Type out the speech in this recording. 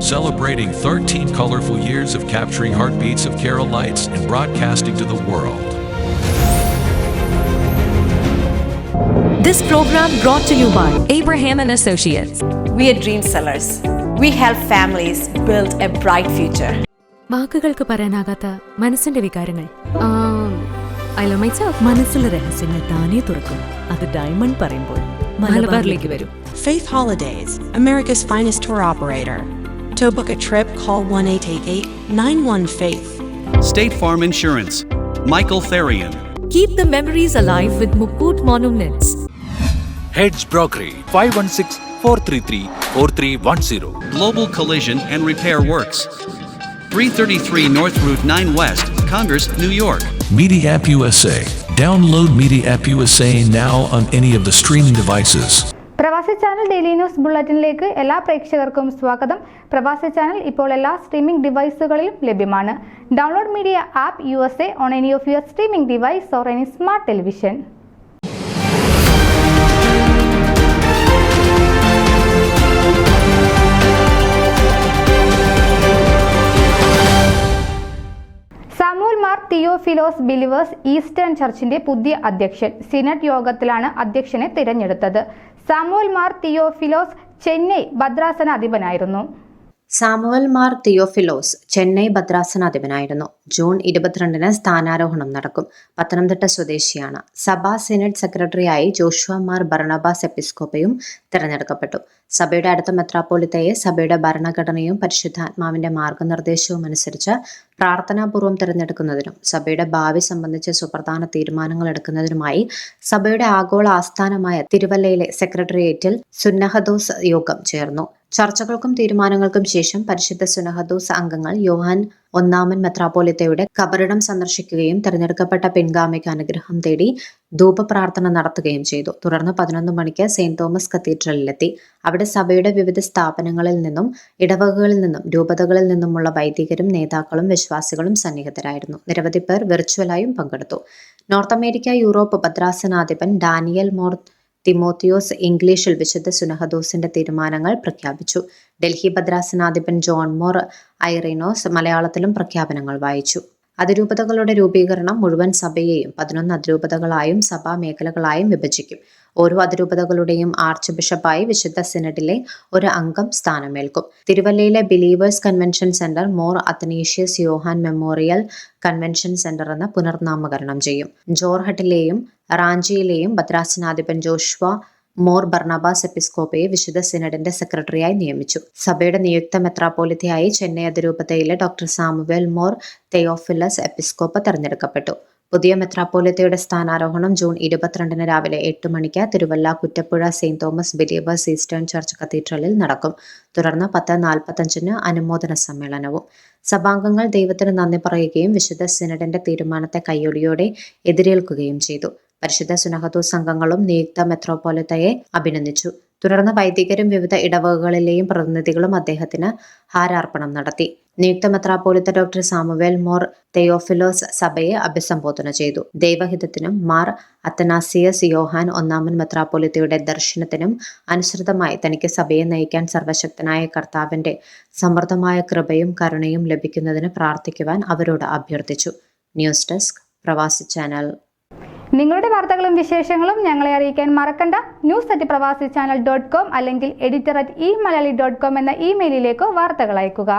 celebrating 13 colorful years of capturing heartbeats of Keralites and broadcasting to the world. This program brought to you by Abraham and Associates. We are dream sellers. We help families build a bright future. വാക്കുകൾക്ക് പറയാനാകാത്ത മനസ്സിന്റെ വികാരങ്ങൾ. I love myself. മനസ്സിലെ രഹസ്യങ്ങൾ താനേ തുറക്കും. അത് diamond പറയുമ്പോൾ മലബാറിലേക്ക് വരും. Faith Holidays, America's finest tour operator. To book a trip, call 1-888-91-FAITH. State Farm Insurance, Michael Therian. Keep the memories alive with Mukut Monuments. Heads Brokery 516-433-4310. Global Collision and Repair Works, 333 North Route 9 West, Congress, New York. Media App USA. Download Media App USA now on any of the streaming devices. പ്രവാസി channel daily news ബുള്ളറ്റിനിലേക്ക് എല്ലാ പ്രേക്ഷകർക്കും സ്വാഗതം. പ്രവാസി channel ഇപ്പോൾ എല്ലാ streaming ഡിവൈസുകളിലും ലഭ്യമാണ്. Download media app USA on any of your streaming device or any smart television. Samuel Mar Theophilos Believers Eastern ചർച്ചിന്റെ പുതിയ അധ്യക്ഷൻ. സിനഡ് യോഗത്തിലാണ് അധ്യക്ഷനെ തിരഞ്ഞെടുത്തത്. സാമുവൽ മാർ തിയോഫിലോസ് ചെന്നൈ ഭദ്രാസനാധിപനായിരുന്നു. സാമുവൽ മാർ തിയോഫിലോസ് ചെന്നൈ ഭദ്രാസനാധിപനായിരുന്നു. ജൂൺ 22-ന് സ്ഥാനാരോഹണം നടക്കും. പത്തനംതിട്ട സ്വദേശിയാണ്. സഭാ സിനഡ് സെക്രട്ടറിയായി ജോഷുവ മാർ ബർണബാസ് എപ്പിസ്കോപ്പയും തിരഞ്ഞെടുക്കപ്പെട്ടു. സഭയുടെ അടുത്ത മെത്രാപ്പോലിത്തയെ സഭയുടെ ഭരണഘടനയും പരിശുദ്ധാത്മാവിന്റെ മാർഗനിർദ്ദേശവും അനുസരിച്ച് പ്രാർത്ഥനാപൂർവ്വം തിരഞ്ഞെടുക്കുന്നതിനും സഭയുടെ ഭാവി സംബന്ധിച്ച് സുപ്രധാന തീരുമാനങ്ങൾ എടുക്കുന്നതിനുമായി സഭയുടെ ആഗോള ആസ്ഥാനമായ തിരുവല്ലയിലെ സെക്രട്ടേറിയറ്റിൽ സുന്നഹദോസ് യോഗം ചേർന്നു. ചർച്ചകൾക്കും തീരുമാനങ്ങൾക്കും ശേഷം പരിശുദ്ധ സുന്നഹദോസ് അംഗങ്ങൾ യോഹാൻ ഒന്നാമൻ മെത്രാപ്പോലിത്തയുടെ കബറിടം സന്ദർശിക്കുകയും തിരഞ്ഞെടുക്കപ്പെട്ട പിൻഗാമിക്ക് അനുഗ്രഹം തേടി ധൂപപ്രാർത്ഥന നടത്തുകയും ചെയ്തു. തുടർന്ന് 11 മണിക്ക് സെയിന്റ് തോമസ് കത്തീഡ്രലിലെത്തി. അവിടെ സഭയുടെ വിവിധ സ്ഥാപനങ്ങളിൽ നിന്നും ഇടവകകളിൽ നിന്നും രൂപതകളിൽ നിന്നുമുള്ള വൈദികരും നേതാക്കളും വിശ്വാസികളും സന്നിഹിതരായിരുന്നു. നിരവധി പേർ വെർച്വലായും പങ്കെടുത്തു. നോർത്ത് അമേരിക്ക യൂറോപ്പ് ഭദ്രാസനാധിപൻ ഡാനിയൽ മോർ തിമോത്തിയോസ് ഇംഗ്ലീഷിൽ വിശുദ്ധ സുന്നഹദോസിന്റെ തീരുമാനങ്ങൾ പ്രഖ്യാപിച്ചു. ഡൽഹി ഭദ്രാസനാധിപൻ ജോൺ മോർ ഐറിനോസ് മലയാളത്തിലും പ്രഖ്യാപനങ്ങൾ വായിച്ചു. അതിരൂപതകളുടെ രൂപീകരണം മുഴുവൻ സഭയെയും 11 അതിരൂപതകളായും സഭാ മേഖലകളായും വിഭജിക്കും. ഓരോ അതിരൂപതകളുടെയും ആർച്ച് ബിഷപ്പായി വിശുദ്ധ സിനഡിലെ ഒരു അംഗം സ്ഥാനമേൽക്കും. തിരുവല്ലയിലെ Believers convention centre Mor Athanasius Yohan memorial convention centre എന്ന് പുനർനാമകരണം ചെയ്യും. ജോർഹട്ടിലെയും റാഞ്ചിയിലെയും ഭദ്രാസനാധിപൻ ജോഷുവ മോർ ബർണബാസ് എപ്പിസ്കോപ്പയെ വിശുദ്ധ സിനഡിന്റെ സെക്രട്ടറിയായി നിയമിച്ചു. സഭയുടെ നിയുക്ത മെത്രാപ്പോലിത്തയായി ചെന്നൈ അതിരൂപതയിലെ ഡോക്ടർ സാമുവേൽ മോർ തെയോഫിലസ് എപ്പിസ്കോപ്പ തെരഞ്ഞെടുക്കപ്പെട്ടു. പുതിയ മെത്രാപ്പോലിത്തയുടെ സ്ഥാനാരോഹണം ജൂൺ 22-ന് രാവിലെ 8 മണിക്ക് Thiruvalla Kuttapuzha Saint Thomas Believers Eastern Church കത്തീഡ്രലിൽ നടക്കും. തുടർന്ന് 10:45-ന് അനുമോദന സമ്മേളനവും. സഭാംഗങ്ങൾ ദൈവത്തിന് നന്ദി പറയുകയും വിശുദ്ധ സിനഡിന്റെ തീരുമാനത്തെ കയ്യൊടിയോടെ എതിരേൽക്കുകയും ചെയ്തു. പരിശുദ്ധ സുന്നഹദോസ് അംഗങ്ങളും നിയുക്ത മെത്രാപ്പോലിത്തയെ അഭിനന്ദിച്ചു. തുടർന്ന് വൈദികരും വിവിധ ഇടവകകളിലെയും പ്രതിനിധികളും അദ്ദേഹത്തിന് ഹാരാർപ്പണം നടത്തി. നിയുക്ത മെത്രാപ്പോലിത്ത ഡോക്ടർ സാമുവേൽ മോർ തെയോഫിലോസ് സഭയെ അഭിസംബോധന ചെയ്തു. ദൈവഹിതത്തിനും മാർ അത്തനാസിയസ് യോഹാൻ ഒന്നാമൻ മെത്രാപ്പോലിത്തയുടെ ദർശനത്തിനും അനുസൃതമായി തനിക്ക് സഭയെ നയിക്കാൻ സർവശക്തനായ കർത്താവിന്റെ സമൃദ്ധമായ കൃപയും കരുണയും ലഭിക്കുന്നതിന് പ്രാർത്ഥിക്കുവാൻ അവരോട് അഭ്യർത്ഥിച്ചു. ന്യൂസ് ഡെസ്ക് പ്രവാസി ചാനൽ. നിങ്ങളുടെ വാർത്തകളും വിശേഷങ്ങളും ഞങ്ങളെ അറിയിക്കാൻ മറക്കണ്ട. news@pravasichannel.com അല്ലെങ്കിൽ editor@eMalayali.com എന്ന ഇമെയിലിലേക്ക് വാർത്തകൾ അയക്കുക.